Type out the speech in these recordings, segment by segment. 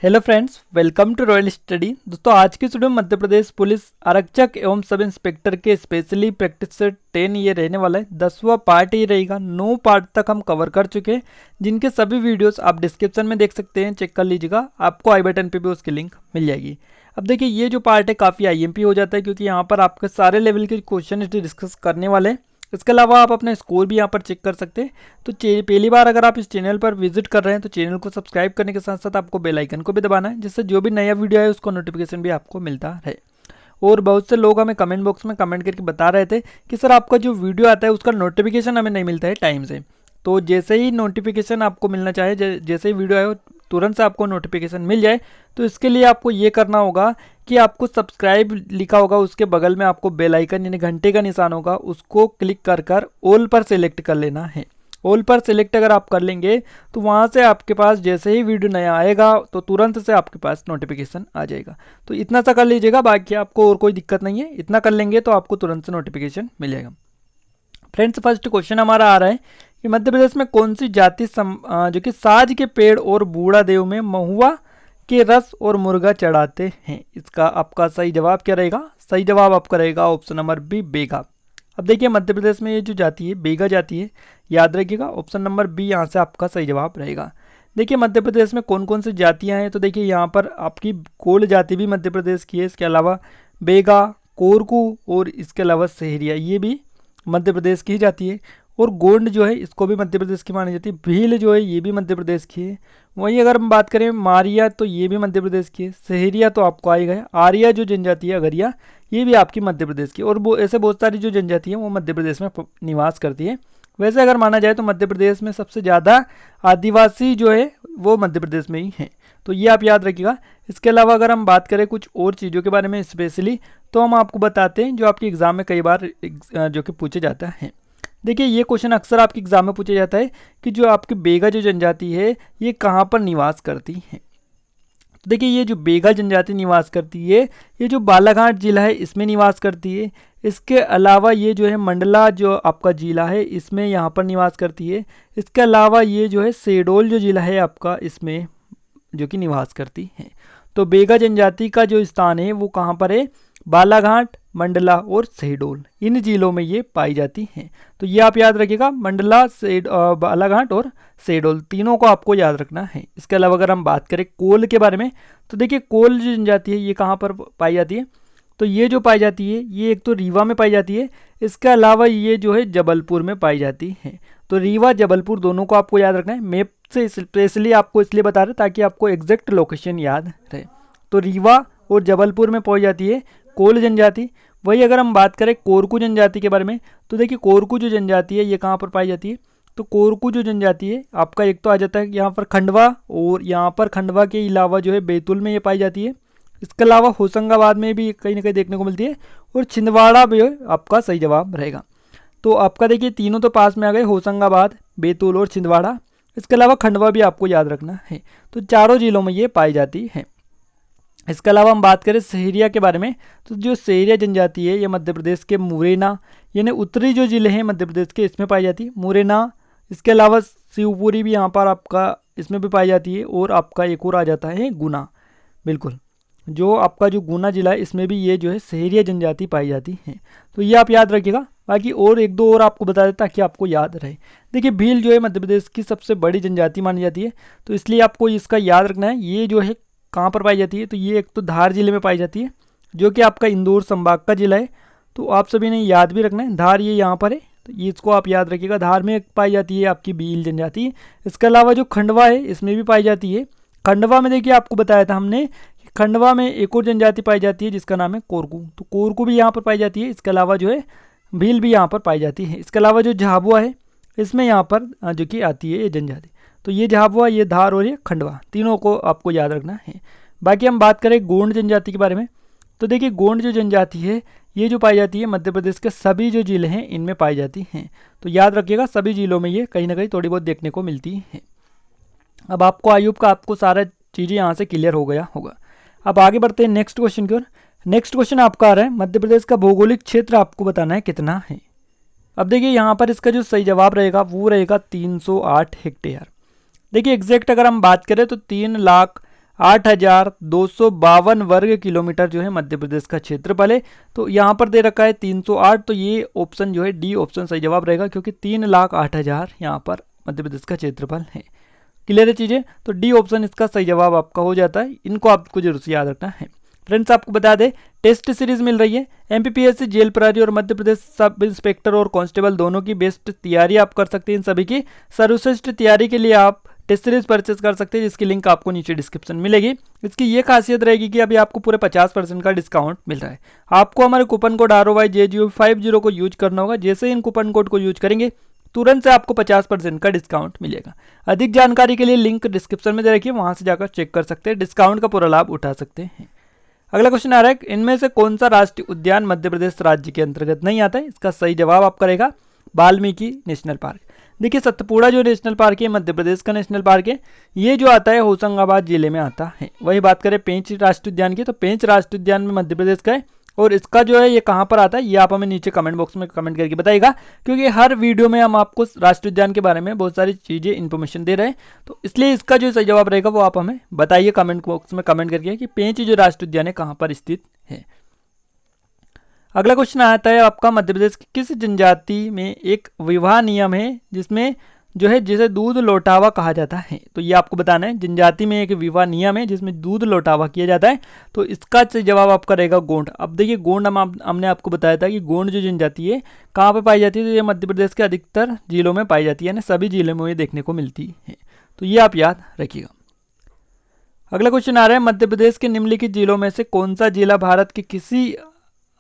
Hello friends, welcome to royal study. दोस्तों, आज की वीडियो में मध्य प्रदेश पुलिस आरक्षक एवं सब इंस्पेक्टर के स्पेशली प्रैक्टिस सेट 10 ये रहने वाला है। 10वां पार्ट ये रहेगा। 9 पार्ट तक हम कवर कर चुके हैं, जिनके सभी वीडियोस आप डिस्क्रिप्शन में देख सकते हैं, चेक कर लीजिएगा। आपको आई बटन पे भी उसकी लिंक मिल जाएगी। अब देखिए, ये जो पार्ट है काफ़ी आईएमपी हो जाता है, क्योंकि यहाँ पर आपके सारे लेवल के क्वेश्चन डिस्कस करने वाले हैं। इसके अलावा आप अपना स्कोर भी यहाँ पर चेक कर सकते हैं। तो पहली बार अगर आप इस चैनल पर विजिट कर रहे हैं तो चैनल को सब्सक्राइब करने के साथ साथ आपको बेल आइकन को भी दबाना है, जिससे जो भी नया वीडियो है उसको नोटिफिकेशन भी आपको मिलता रहे। और बहुत से लोग हमें कमेंट बॉक्स में कमेंट करके बता रहे थे कि सर आपका जो वीडियो आता है उसका नोटिफिकेशन हमें नहीं मिलता है टाइम से। तो जैसे ही नोटिफिकेशन आपको मिलना चाहे, जैसे ही वीडियो आए तुरंत से आपको नोटिफिकेशन मिल जाए, तो इसके लिए आपको ये करना होगा कि आपको सब्सक्राइब लिखा होगा, उसके बगल में आपको बेल आइकन यानी घंटे का निशान होगा, उसको क्लिक कर ऑल पर सेलेक्ट कर लेना है। ऑल पर सेलेक्ट अगर आप कर लेंगे तो वहाँ से आपके पास जैसे ही वीडियो नया आएगा तो तुरंत से आपके पास नोटिफिकेशन आ जाएगा। तो इतना सा कर लीजिएगा, बाकी आपको और कोई दिक्कत नहीं है। इतना कर लेंगे तो आपको तुरंत से नोटिफिकेशन मिलेगा। फ्रेंड्स, फर्स्ट क्वेश्चन हमारा आ रहा है कि मध्य प्रदेश में कौन सी जाति जो कि साज के पेड़ और बूढ़ा देव में महुआ के रस और मुर्गा चढ़ाते हैं? इसका आपका सही जवाब क्या रहेगा? सही जवाब आपका रहेगा ऑप्शन नंबर बी, बेगा। अब देखिए, मध्य प्रदेश में ये जो जाति है बेगा जाति है, याद रखिएगा। ऑप्शन नंबर बी यहाँ से आपका सही जवाब रहेगा। देखिए, मध्य प्रदेश में कौन कौन सी जातियाँ हैं, तो देखिए यहाँ पर आपकी कोल जाति भी मध्य प्रदेश की है। इसके अलावा बेगा, कोरकू और इसके अलावा सहरिया, ये भी मध्य प्रदेश की ही जाती है। और गोंड जो है इसको भी मध्य प्रदेश की मानी जाती है। भील जो है ये भी मध्य प्रदेश की है। वहीं अगर हम बात करें मारिया, तो ये भी मध्य प्रदेश की है। सहरिया तो आपको आएगा है। आर्या जो जनजाति है, अगरिया, ये भी आपकी मध्य प्रदेश की। और वो ऐसे बहुत सारी जो जनजाति है वो मध्य प्रदेश में निवास करती है। वैसे अगर माना जाए तो मध्य प्रदेश में सबसे ज़्यादा आदिवासी जो है वो मध्य प्रदेश में ही है। तो ये आप याद रखिएगा। इसके अलावा अगर हम बात करें कुछ और चीज़ों के बारे में स्पेशली, तो हम आपको बताते हैं जो आपके एग्जाम में कई बार जो कि पूछे जाता है। देखिए, ये क्वेश्चन अक्सर आपके एग्जाम में पूछा जाता है कि जो आपकी बेगा जो जनजाति है ये कहाँ पर निवास करती है। तो देखिए, ये जो बेगा जनजाति निवास करती है ये जो बालाघाट जिला है इसमें निवास करती है। इसके अलावा ये जो है मंडला जो आपका जिला है इसमें यहाँ पर निवास करती है। इसके अलावा ये जो है शहडोल जो जिला है आपका, इसमें जो कि निवास करती है। तो बेगा जनजाति का जो स्थान है वो कहाँ पर है? बालाघाट, मंडला और शहडोल, इन जिलों में ये पाई जाती हैं। तो ये आप याद रखिएगा, मंडला, बालाघाट और शहडोल, तीनों को आपको याद रखना है। इसके अलावा अगर हम बात करें कोल के बारे में, तो देखिए कोल जो जनजाति है ये कहाँ पर पाई जाती है? तो ये जो पाई जाती है ये एक तो रीवा में पाई जाती है। इसके अलावा ये जो है जबलपुर में पाई जाती है। तो रीवा, जबलपुर दोनों को आपको याद रखना है। मैप से स्पेशली आपको इसलिए बता रहे ताकि आपको एग्जैक्ट लोकेशन याद रहे। तो रीवा और जबलपुर में पाई जाती है कोल जनजाति। वही अगर हम बात करें कोरकू जनजाति के बारे में, तो देखिए कोरकू जो जनजाति है ये कहाँ पर पाई जाती है? तो कोरकू जो जनजाति है आपका एक तो आ जाता है यहाँ पर खंडवा, और यहाँ पर खंडवा के अलावा जो है बैतूल में ये पाई जाती है। इसके अलावा होशंगाबाद में भी कहीं ना कहीं देखने को मिलती है, और छिंदवाड़ा भी आपका सही जवाब रहेगा। तो आपका देखिए तीनों तो पास में आ गए, होशंगाबाद, बैतूल और छिंदवाड़ा। इसके अलावा खंडवा भी आपको याद रखना है। तो चारों जिलों में ये पाई जाती है। इसके अलावा हम बात करें सहरिया के बारे में, तो जो सहरिया जनजाति है ये मध्य प्रदेश के मुरैना यानी उत्तरी जो जिले हैं मध्य प्रदेश के इसमें पाई जाती है, मुरैना। इसके अलावा शिवपुरी भी यहाँ पर आपका इसमें भी पाई जाती है। और आपका एक और आ जाता है गुना, बिल्कुल, जो आपका जो गुना जिला है इसमें भी ये जो है सहरिया जनजाति पाई जाती है। तो ये आप याद रखिएगा। बाकी और एक दो और आपको बता देता ताकि आपको याद रहे। देखिए, भील जो है मध्य प्रदेश की सबसे बड़ी जनजाति मानी जाती है, तो इसलिए आपको इसका याद रखना है। ये जो है कहाँ पर पाई जाती है? तो ये एक तो धार जिले में पाई जाती है, जो कि आपका इंदौर संभाग का जिला है। तो आप सभी ने याद भी रखना है, धार ये यहाँ पर है, तो ये इसको आप याद रखिएगा। धार में पाई जाती है आपकी भील जनजाति। इसके अलावा जो खंडवा है इसमें भी पाई जाती है। खंडवा में देखिए आपको बताया था हमने, खंडवा में एक और जनजाति पाई जाती है जिसका नाम है कोरकू। तो कोरकू भी यहाँ पर पाई जाती है। इसके अलावा जो है भील भी यहाँ पर पाई जाती है। इसके अलावा जो झाबुआ है इसमें यहाँ पर जो कि आती है ये जनजाति। तो ये झाबुआ, ये धार और ये खंडवा, तीनों को आपको याद रखना है। बाकी हम बात करें गोंड जनजाति के बारे में, तो देखिए गोंड जो जनजाति है ये जो पाई जाती है मध्य प्रदेश के सभी जो जिले हैं इनमें पाई जाती हैं। तो याद रखिएगा, सभी जिलों में ये कहीं ना कहीं थोड़ी बहुत देखने को मिलती है। अब आपको आयुब का आपको सारा चीज़ें यहाँ से क्लियर हो गया होगा। अब आगे बढ़ते हैं नेक्स्ट क्वेश्चन की ओर। नेक्स्ट क्वेश्चन आपका आ रहा है, मध्य प्रदेश का भौगोलिक क्षेत्र आपको बताना है कितना है। अब देखिए यहाँ पर इसका जो सही जवाब रहेगा वो रहेगा 308 हेक्टेयर। देखिए एग्जैक्ट अगर हम बात करें तो 3,08,000 8,252 वर्ग किलोमीटर जो है मध्य प्रदेश का क्षेत्रफल है। तो यहाँ पर दे रखा है 308, तो ये ऑप्शन जो है डी ऑप्शन सही जवाब रहेगा, क्योंकि 3,08,000 यहाँ पर मध्य प्रदेश का क्षेत्रफल है। क्लियर है चीज़ें, तो डी ऑप्शन इसका सही जवाब आपका हो जाता है। इनको आपको जरूर से याद रखना है। फ्रेंड्स आपको बता दें, टेस्ट सीरीज मिल रही है एमपीपीएससी, जेल प्रहरी और मध्य प्रदेश सब इंस्पेक्टर और कांस्टेबल दोनों की बेस्ट तैयारी आप कर सकते हैं। इन सभी की सर्वश्रेष्ठ तैयारी के लिए आप टेस्ट सीरीज परचेज कर सकते हैं, जिसकी लिंक आपको नीचे डिस्क्रिप्शन में मिलेगी। इसकी ये खासियत रहेगी कि अभी आपको पूरे 50% का डिस्काउंट मिल रहा है। आपको हमारे कूपन कोड ROYJGO50 को यूज करना होगा। जैसे इन कूपन कोड को यूज करेंगे तुरंत से आपको 50% का डिस्काउंट मिलेगा। अधिक जानकारी के लिए लिंक डिस्क्रिप्शन में दे रखिए, वहां से जाकर चेक कर सकते हैं, डिस्काउंट का पूरा लाभ उठा सकते हैं। अगला क्वेश्चन आ रहा है, इनमें से कौन सा राष्ट्रीय उद्यान मध्य प्रदेश राज्य के अंतर्गत नहीं आता है? इसका सही जवाब आपका रहेगा वाल्मीकि नेशनल पार्क। देखिए सतपुड़ा जो नेशनल पार्क है मध्य प्रदेश का नेशनल पार्क है, ये जो आता है होशंगाबाद जिले में आता है। वही बात करें पेंच राष्ट्रीय उद्यान की, तो पेंच राष्ट्रीय उद्यान में मध्य प्रदेश का है। और इसका जो है ये कहाँ पर आता है, ये आप हमें नीचे कमेंट बॉक्स में कमेंट करके बताइएगा, क्योंकि हर वीडियो में हम आपको राष्ट्रीय उद्यान के बारे में बहुत सारी चीज़ें इन्फॉर्मेशन दे रहे हैं। तो इसलिए इसका जो सही जवाब रहेगा वो आप हमें बताइए कमेंट बॉक्स में कमेंट करके कि पेंच जो राष्ट्रीय उद्यान है कहाँ पर स्थित है। अगला क्वेश्चन आता है आपका, मध्य प्रदेश की किस जनजाति में एक विवाह नियम है जिसमें जो है जिसे दूध लौटावा कहा जाता है? तो ये आपको बताना है, जनजाति में एक विवाह नियम है जिसमें दूध लौटावा किया जाता है। तो इसका जवाब आपका रहेगा गोंड। अब देखिए गोंड हमने आपको बताया था कि गोंड जो जनजाति है कहाँ पे पाई जाती है, तो ये मध्य प्रदेश के अधिकतर जिलों में पाई जाती है, यानी सभी जिलों में ये देखने को मिलती है। तो ये आप याद रखिएगा। अगला क्वेश्चन आ रहा है, मध्य प्रदेश के निम्नलिखित जिलों में से कौन सा जिला भारत के किसी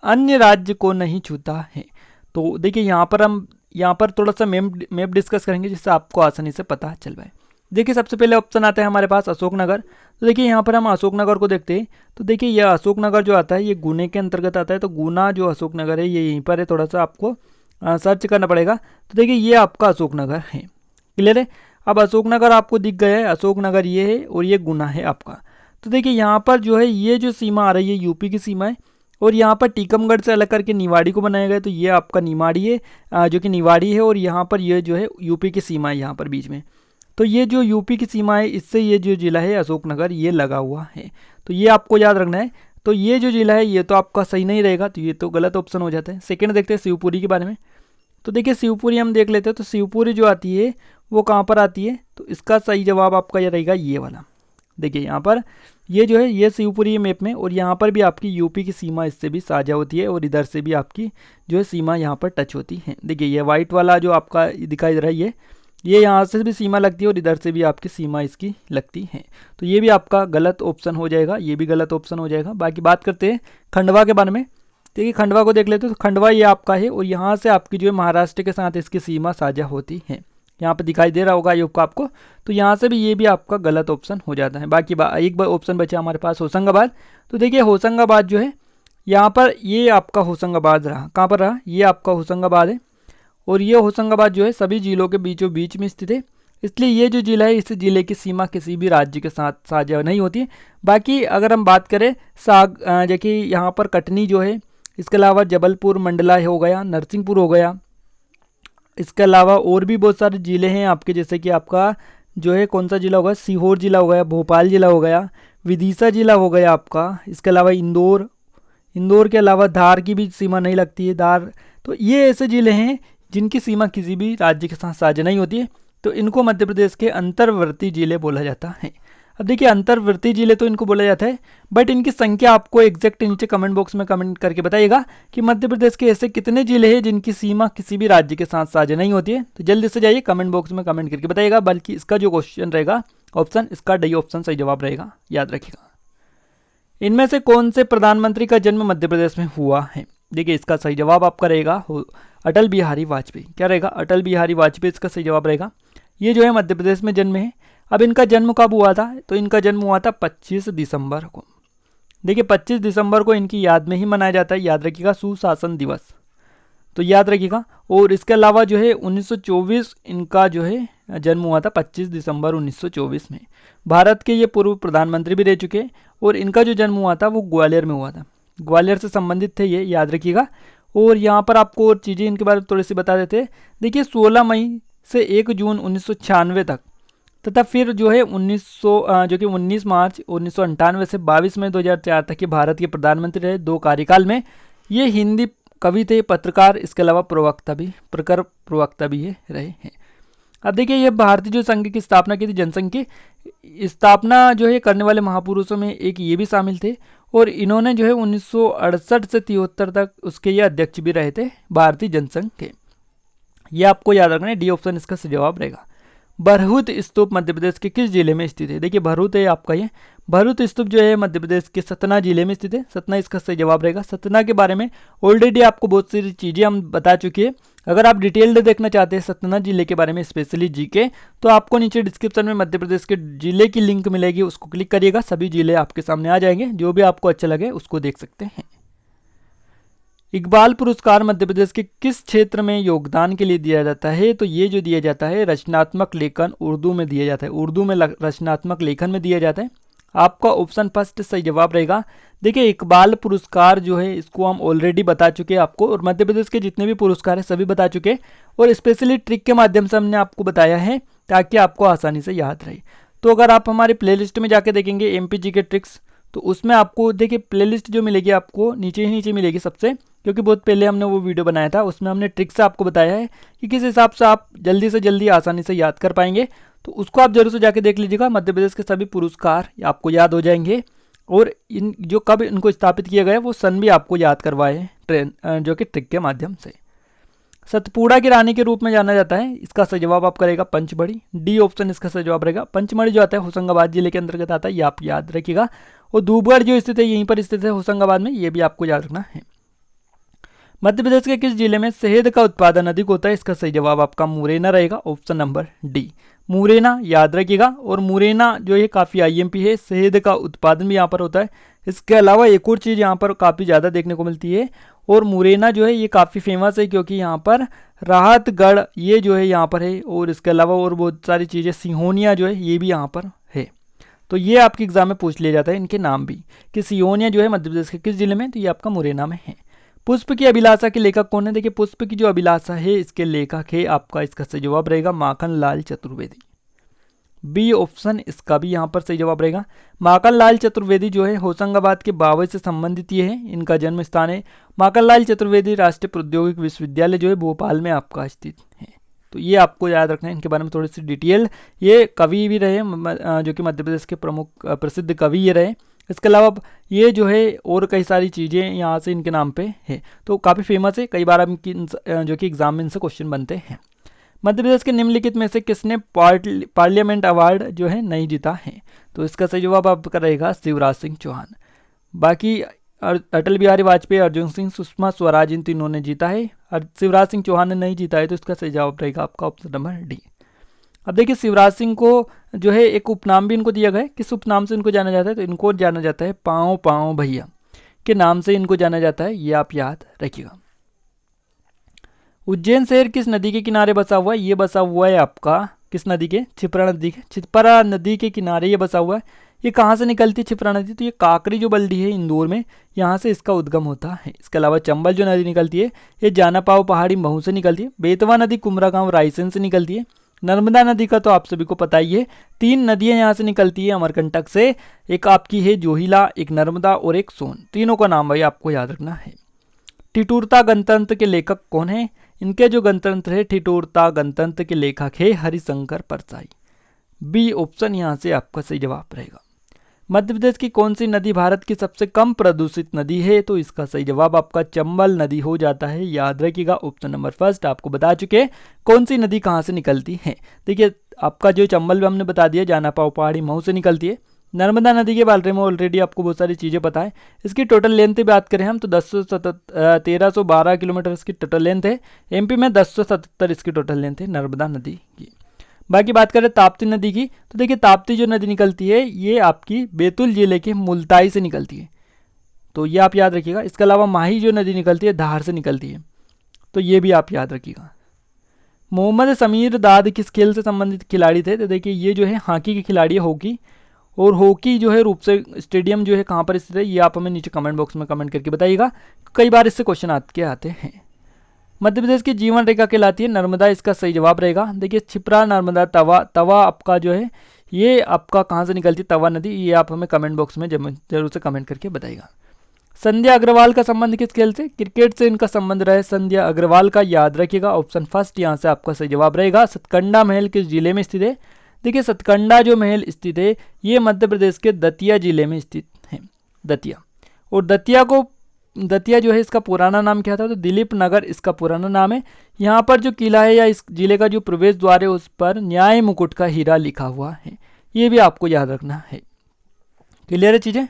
अन्य राज्य को नहीं छूता है? तो देखिए यहाँ पर थोड़ा सा मैप डिस्कस करेंगे जिससे आपको आसानी से पता चल पाए। देखिए सबसे पहले ऑप्शन आता है हमारे पास अशोकनगर। तो देखिए यहाँ पर हम अशोकनगर को देखते हैं, तो देखिए यह अशोकनगर जो आता है ये गुना के अंतर्गत आता है। तो गुना जो अशोकनगर है ये यहीं पर है, थोड़ा सा आपको सर्च करना पड़ेगा। तो देखिए ये आपका अशोकनगर है। क्लियर है, अब अशोकनगर आपको दिख गया है, अशोकनगर ये है और ये गुना है आपका। तो देखिए यहाँ पर जो है ये जो सीमा आ रही है यूपी की सीमा है, और यहाँ पर टीकमगढ़ से अलग करके निवाड़ी को बनाया गया। तो ये आपका निवाड़ी है, जो कि निवाड़ी है, और यहाँ पर ये जो है यूपी की सीमा है यहाँ पर बीच में। तो ये जो यूपी की सीमा है इससे ये जो जिला है अशोकनगर ये लगा हुआ है। तो ये आपको याद रखना है। तो ये जो जिला है ये तो आपका सही नहीं रहेगा, तो ये तो गलत ऑप्शन हो जाता है। सेकेंड देखते हैं शिवपुरी के बारे में। तो देखिए शिवपुरी हम देख लेते हैं। तो शिवपुरी जो आती है वो कहाँ पर आती है? तो इसका सही जवाब आपका ये रहेगा ये वाला। देखिए यहाँ पर ये जो है ये शिवपुरी मैप में, और यहाँ पर भी आपकी यूपी की सीमा इससे भी साझा होती है, और इधर से भी आपकी जो है सीमा यहाँ पर टच होती है। देखिए ये वाइट वाला जो आपका दिखाई दे रहा है ये यहाँ से भी सीमा लगती है, और इधर से भी आपकी सीमा इसकी लगती है। तो ये भी आपका गलत ऑप्शन हो जाएगा, ये भी गलत ऑप्शन हो जाएगा। बाकी बात करते हैं खंडवा के बारे में। देखिए खंडवा को देख लेते हैं। तो खंडवा ये आपका है, और यहाँ से आपकी जो है महाराष्ट्र के साथ इसकी सीमा साझा होती है। यहाँ पे दिखाई दे रहा होगा योग आपको। तो यहाँ से भी ये भी आपका गलत ऑप्शन हो जाता है। बाकी एक बार ऑप्शन बचा हमारे पास होशंगाबाद। तो देखिए होशंगाबाद जो है यहाँ पर ये आपका होशंगाबाद रहा, कहाँ पर रहा? ये आपका होशंगाबाद है, और ये होशंगाबाद जो है सभी जिलों के बीचों बीच में स्थित है। इसलिए ये जो जिला है इस जिले की सीमा किसी भी राज्य के साथ साझा नहीं होती है। बाकी अगर हम बात करें देखिए यहाँ पर कटनी जो है, इसके अलावा जबलपुर मंडला हो गया, नरसिंहपुर हो गया, इसके अलावा और भी बहुत सारे ज़िले हैं आपके, जैसे कि आपका जो है कौन सा ज़िला होगा, सीहोर ज़िला हो गया, भोपाल ज़िला हो गया, विदिशा ज़िला हो गया आपका। इसके अलावा इंदौर के अलावा धार की भी सीमा नहीं लगती है, धार। तो ये ऐसे ज़िले हैं जिनकी सीमा किसी भी राज्य के साथ साझा नहीं होती है। तो इनको मध्य प्रदेश के अंतर्वर्ती ज़िले बोला जाता है। अब देखिए अंतर्वर्ती जिले तो इनको बोला जाता है, बट इनकी संख्या आपको एग्जैक्ट नीचे कमेंट बॉक्स में कमेंट करके बताइएगा कि मध्य प्रदेश के ऐसे कितने जिले हैं जिनकी सीमा किसी भी राज्य के साथ साझा नहीं होती है। तो जल्दी से जाइए कमेंट बॉक्स में कमेंट करके बताइएगा। बल्कि इसका जो क्वेश्चन रहेगा ऑप्शन, इसका डी ऑप्शन सही जवाब रहेगा, याद रखिएगा। इनमें से कौन से प्रधानमंत्री का जन्म मध्य प्रदेश में हुआ है? देखिए इसका सही जवाब आपका रहेगा अटल बिहारी वाजपेयी। क्या रहेगा? अटल बिहारी वाजपेयी इसका सही जवाब रहेगा। ये जो है मध्य प्रदेश में जन्म है। अब इनका जन्म कब हुआ था? तो इनका जन्म हुआ था 25 दिसंबर को। देखिए 25 दिसंबर को इनकी याद में ही मनाया जाता है, याद रखिएगा, सुशासन दिवस। तो याद रखिएगा। और इसके अलावा जो है 1924 इनका जो है जन्म हुआ था 25 दिसंबर 1924 में। भारत के ये पूर्व प्रधानमंत्री भी रह चुके हैं, और इनका जो जन्म हुआ था वो ग्वालियर में हुआ था। ग्वालियर से संबंधित थे ये, याद रखिएगा। और यहाँ पर आपको और चीज़ें इनके बारे में थोड़ी सी बता देते हैं। देखिए 16 मई से 1 जून 1996 तक तथा फिर जो है 1900 जो कि 19 मार्च 1998 से 22 मई 2004 तक के भारत के प्रधानमंत्री रहे 2 कार्यकाल में। ये हिंदी कवि थे, पत्रकार, इसके अलावा प्रवक्ता भी ये रहे हैं। अब देखिए, ये भारतीय जो संघ की स्थापना की थी, जनसंघ की स्थापना जो है करने वाले महापुरुषों में एक ये भी शामिल थे, और इन्होंने जो है 1968 से 73 तक उसके ये अध्यक्ष भी रहे थे भारतीय जनसंघ के। ये आपको याद रखना है, डी ऑप्शन इसका सही जवाब रहेगा। भरहुत स्तूप मध्य प्रदेश के किस जिले में स्थित है? देखिए, भरहुत है आपका ये, भरहुत स्तूप जो है मध्य प्रदेश के सतना जिले में स्थित है। सतना इसका सही जवाब रहेगा। सतना के बारे में ऑलरेडी आपको बहुत सारी चीजें हम बता चुके हैं। अगर आप डिटेल्ड देखना चाहते हैं सतना जिले के बारे में, स्पेशली जीके, तो आपको नीचे डिस्क्रिप्शन में मध्य प्रदेश के जिले की लिंक मिलेगी, उसको क्लिक करिएगा, सभी जिले आपके सामने आ जाएंगे। जो भी आपको अच्छा लगे उसको देख सकते हैं। इकबाल पुरस्कार मध्य प्रदेश के किस क्षेत्र में योगदान के लिए दिया जाता है? तो ये जो दिया जाता है रचनात्मक लेखन, उर्दू में दिया जाता है। उर्दू में रचनात्मक लेखन में दिया जाता है। आपका ऑप्शन फर्स्ट सही जवाब रहेगा। देखिए, इकबाल पुरस्कार जो है इसको हम ऑलरेडी बता चुके हैं आपको, और मध्य प्रदेश के जितने भी पुरस्कार है सभी बता चुके हैं, और स्पेशली ट्रिक के माध्यम से हमने आपको बताया है ताकि आपको आसानी से याद रहे। तो अगर आप हमारे प्लेलिस्ट में जाके देखेंगे एमपीजी के ट्रिक्स, तो उसमें आपको देखिए प्लेलिस्ट जो मिलेगी आपको नीचे ही नीचे मिलेगी सबसे, क्योंकि बहुत पहले हमने वो वीडियो बनाया था, उसमें हमने ट्रिक्स आपको बताया है कि किस हिसाब से आप जल्दी से जल्दी आसानी से याद कर पाएंगे। तो उसको आप जरूर से जाके देख लीजिएगा। मध्य प्रदेश के सभी पुरस्कार आपको याद हो जाएंगे, और इन जो कब इनको स्थापित किया गया वो सन भी आपको याद करवाए जो कि ट्रिक के माध्यम से। सतपुड़ा की रानी के रूप में जाना जाता है, इसका सही जवाब आप करेगा पंचमढ़ी। डी ऑप्शन इसका सही जवाब रहेगा। पंचमढ़ी जो आता है होशंगाबाद जिले के अंतर्गत आता है, ये आप याद रखिएगा। और धूपगढ़ जो स्थित है यहीं पर स्थित है होशंगाबाद में, ये भी आपको याद रखना है। मध्य प्रदेश के किस जिले में शहद का उत्पादन अधिक होता है? इसका सही जवाब आपका मुरैना रहेगा, ऑप्शन नंबर डी, मुरैना याद रखिएगा। और मुरैना जो है काफ़ी आईएमपी है, शहद का उत्पादन भी यहाँ पर होता है। इसके अलावा एक और चीज़ यहाँ पर काफ़ी ज़्यादा देखने को मिलती है, और मुरैना जो है ये काफ़ी फेमस है क्योंकि यहाँ पर राहतगढ़ ये जो है यहाँ पर है, और इसके अलावा और बहुत सारी चीज़ें, सिहोनिया जो है ये भी यहाँ पर है। तो ये आपके एग्जाम में पूछ लिया जाता है इनके नाम भी, कि सिहोनिया जो है मध्य प्रदेश के किस जिले में, तो ये आपका मुरैना में है। पुष्प की अभिलाषा के लेखक कौन है? देखिए, पुष्प की जो अभिलाषा है इसके लेखक है आपका, इसका सही जवाब रहेगा माखन लाल चतुर्वेदी। बी ऑप्शन इसका भी यहाँ पर सही जवाब रहेगा। माखन लाल चतुर्वेदी जो है होशंगाबाद के बावई से संबंधित ये है, इनका जन्म स्थान है। माखन लाल चतुर्वेदी राष्ट्रीय प्रौद्योगिक विश्वविद्यालय जो है भोपाल में आपका स्थित है। तो ये आपको याद रखना है, इनके बारे में थोड़ी सी डिटेल। ये कवि भी रहे जो कि मध्य प्रदेश के प्रमुख प्रसिद्ध कवि ये रहे। इसके अलावा ये जो है और कई सारी चीज़ें यहाँ से इनके नाम पे है, तो काफ़ी फेमस है, कई बार जो कि एग्जाम में इनसे क्वेश्चन बनते हैं। मध्य प्रदेश के निम्नलिखित में से किसने पार्लियामेंट अवार्ड जो है नहीं जीता है? तो इसका सही जवाब आपका रहेगा शिवराज सिंह चौहान। बाकी अटल बिहारी वाजपेयी, अर्जुन सिंह, सुषमा स्वराज, इन तीनों ने जीता है, और शिवराज सिंह चौहान ने नहीं जीता है, तो इसका सही जवाब रहेगा आपका ऑप्शन नंबर डी। अब देखिए, शिवराज सिंह को जो है एक उपनाम भी इनको दिया गया है। किस उपनाम से इनको जाना जाता है? तो इनको जाना जाता है पाँव पाँव भैया के नाम से इनको जाना जाता है, ये आप याद रखिएगा। उज्जैन शहर किस नदी के किनारे बसा हुआ है? ये बसा हुआ है आपका किस नदी के? छिपरा नदी के, छिपरा नदी के किनारे ये बसा हुआ है। ये कहाँ से निकलती है छिपरा नदी? तो ये काकरी जो बल्दी है इंदौर में, यहाँ से इसका उद्गम होता है। इसके अलावा चंबल जो नदी निकलती है ये जानापाव पहाड़ी महू से निकलती है। बेतवा नदी कुमरा गाँव रायसेन से निकलती है। नर्मदा नदी का तो आप सभी को पता ही है, 3 नदियां यहाँ से निकलती है अमरकंटक से, एक आपकी है जोहिला, एक नर्मदा और एक सोन, तीनों का नाम भाई आपको याद रखना है। ठिठुरता गणतंत्र के लेखक कौन है? इनके जो गणतंत्र है ठिठुरता गणतंत्र के लेखक है हरिशंकर परसाई। बी ऑप्शन यहाँ से आपका सही जवाब रहेगा। मध्य प्रदेश की कौन सी नदी भारत की सबसे कम प्रदूषित नदी है? तो इसका सही जवाब आपका चंबल नदी हो जाता है, याद रखिएगा। ऑप्शन नंबर फर्स्ट आपको बता चुके कौन सी नदी कहाँ से निकलती है। देखिए, आपका जो चंबल में हमने बता दिया जानापाव पहाड़ी महू से निकलती है। नर्मदा नदी के बारे में ऑलरेडी आपको बहुत सारी चीज़ें पता है। इसकी टोटल लेंथ की बात करें हम तो 1312 किलोमीटर इसकी टोटल लेंथ है। एमपी में 1077 इसकी टोटल लेंथ है नर्मदा नदी की। बाकी बात करें ताप्ती नदी की, तो देखिए ताप्ती जो नदी निकलती है ये आपकी बैतूल जिले के मुल्ताई से निकलती है, तो ये आप याद रखिएगा। इसके अलावा माही जो नदी निकलती है धार से निकलती है, तो ये भी आप याद रखिएगा। मोहम्मद समीर दाद किस खेल से संबंधित खिलाड़ी थे? तो देखिए ये जो है हॉकी के खिलाड़ी है, हॉकी। और हॉकी जो है रूपसे स्टेडियम जो है कहाँ पर स्थित है, ये आप हमें नीचे कमेंट बॉक्स में कमेंट करके बताइएगा, कई बार इससे क्वेश्चन आते हैं। मध्य प्रदेश की जीवन रेखा कहलाती है नर्मदा, इसका सही जवाब रहेगा। देखिए छिप्रा, नर्मदा, तवा, तवा आपका जो है ये आपका कहाँ से निकलती है, तवा नदी, ये आप हमें कमेंट बॉक्स में जरूर से कमेंट करके बताइएगा। संध्या अग्रवाल का संबंध किस खेल से, क्रिकेट से इनका संबंध रहे संध्या अग्रवाल का, याद रखिएगा ऑप्शन फर्स्ट यहाँ से आपका सही जवाब रहेगा। सतकंडा महल किस जिले में स्थित है, देखिए सतकंडा जो महल स्थित है ये मध्य प्रदेश के दतिया जिले में स्थित है, दतिया। और दतिया जो है इसका पुराना नाम क्या था, तो दिलीप नगर इसका पुराना नाम है। यहाँ पर जो किला है या इस जिले का जो प्रवेश द्वार है उस पर न्याय मुकुट का हीरा लिखा हुआ है, ये भी आपको याद रखना है। क्लियर है चीजें।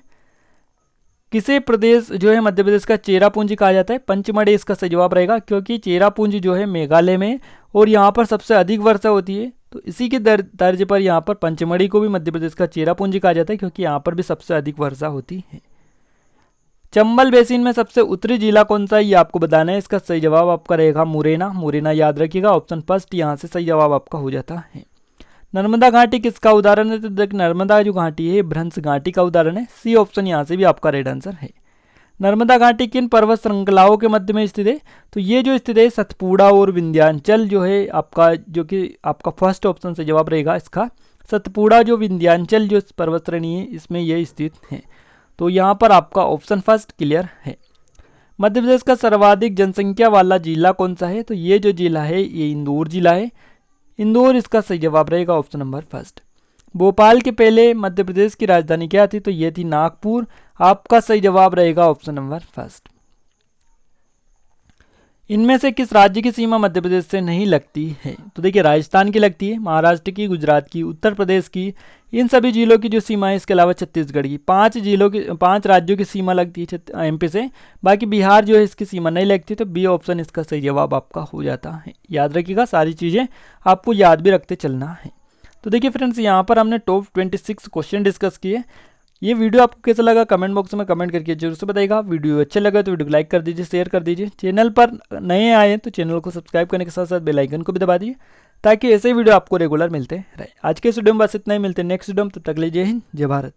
किसे प्रदेश जो है मध्य प्रदेश का चेरापूंजी कहा जाता है, पंचमढ़ी इसका सही जवाब रहेगा, क्योंकि चेरापूंजी जो है मेघालय में और यहाँ पर सबसे अधिक वर्षा होती है, तो इसी के तर्ज पर यहाँ पर पंचमढ़ी को भी मध्य प्रदेश का चेरापूंजी कहा जाता है, क्योंकि यहाँ पर भी सबसे अधिक वर्षा होती है। चंबल बेसिन में सबसे उत्तरी जिला कौन सा है, ये आपको बताना है। इसका सही जवाब आपका रहेगा मुरैना, मुरैना याद रखिएगा ऑप्शन फर्स्ट यहाँ से सही जवाब आपका हो जाता है। नर्मदा घाटी किसका उदाहरण है, तो देख नर्मदा जो घाटी है भ्रंश घाटी का उदाहरण है, सी ऑप्शन यहाँ से भी आपका राइट आंसर है। नर्मदा घाटी किन पर्वत श्रृंखलाओं के मध्य में स्थित है, तो ये जो स्थित है सतपुड़ा और विंध्याचल जो है आपका, जो कि आपका फर्स्ट ऑप्शन से जवाब रहेगा इसका। सतपुड़ा जो विंध्याचल जो पर्वत श्रेणी है इसमें ये स्थित है, तो यहाँ पर आपका ऑप्शन फर्स्ट क्लियर है। मध्य प्रदेश का सर्वाधिक जनसंख्या वाला जिला कौन सा है, तो ये जो जिला है ये इंदौर जिला है, इंदौर इसका सही जवाब रहेगा ऑप्शन नंबर फर्स्ट। भोपाल के पहले मध्य प्रदेश की राजधानी क्या थी, तो ये थी नागपुर, आपका सही जवाब रहेगा ऑप्शन नंबर फर्स्ट। इनमें से किस राज्य की सीमा मध्य प्रदेश से नहीं लगती है, तो देखिए राजस्थान की लगती है, महाराष्ट्र की, गुजरात की, उत्तर प्रदेश की, इन सभी जिलों की जो सीमा है, इसके अलावा छत्तीसगढ़ की, 5 राज्यों की सीमा लगती है एमपी से, बाकी बिहार जो है इसकी सीमा नहीं लगती, तो बी ऑप्शन इसका सही जवाब आपका हो जाता है। याद रखिएगा सारी चीज़ें आपको याद भी रखते चलना है। तो देखिए फ्रेंड्स यहाँ पर हमने टॉप 26 क्वेश्चन डिस्कस किए। ये वीडियो आपको कैसा लगा कमेंट बॉक्स में कमेंट करके जरूर से बताइएगा। वीडियो अच्छा लगा तो वीडियो को लाइक कर दीजिए, शेयर कर दीजिए। चैनल पर नए आए हैं तो चैनल को सब्सक्राइब करने के साथ साथ बेल आइकन को भी दबा दीजिए, ताकि ऐसे वीडियो आपको रेगुलर मिलते रहे। आज के इस वीडियो में बस इतना ही, मिलते हैं नेक्स्ट वीडियो में, तब तक के लिए जय हिंद जय भारत।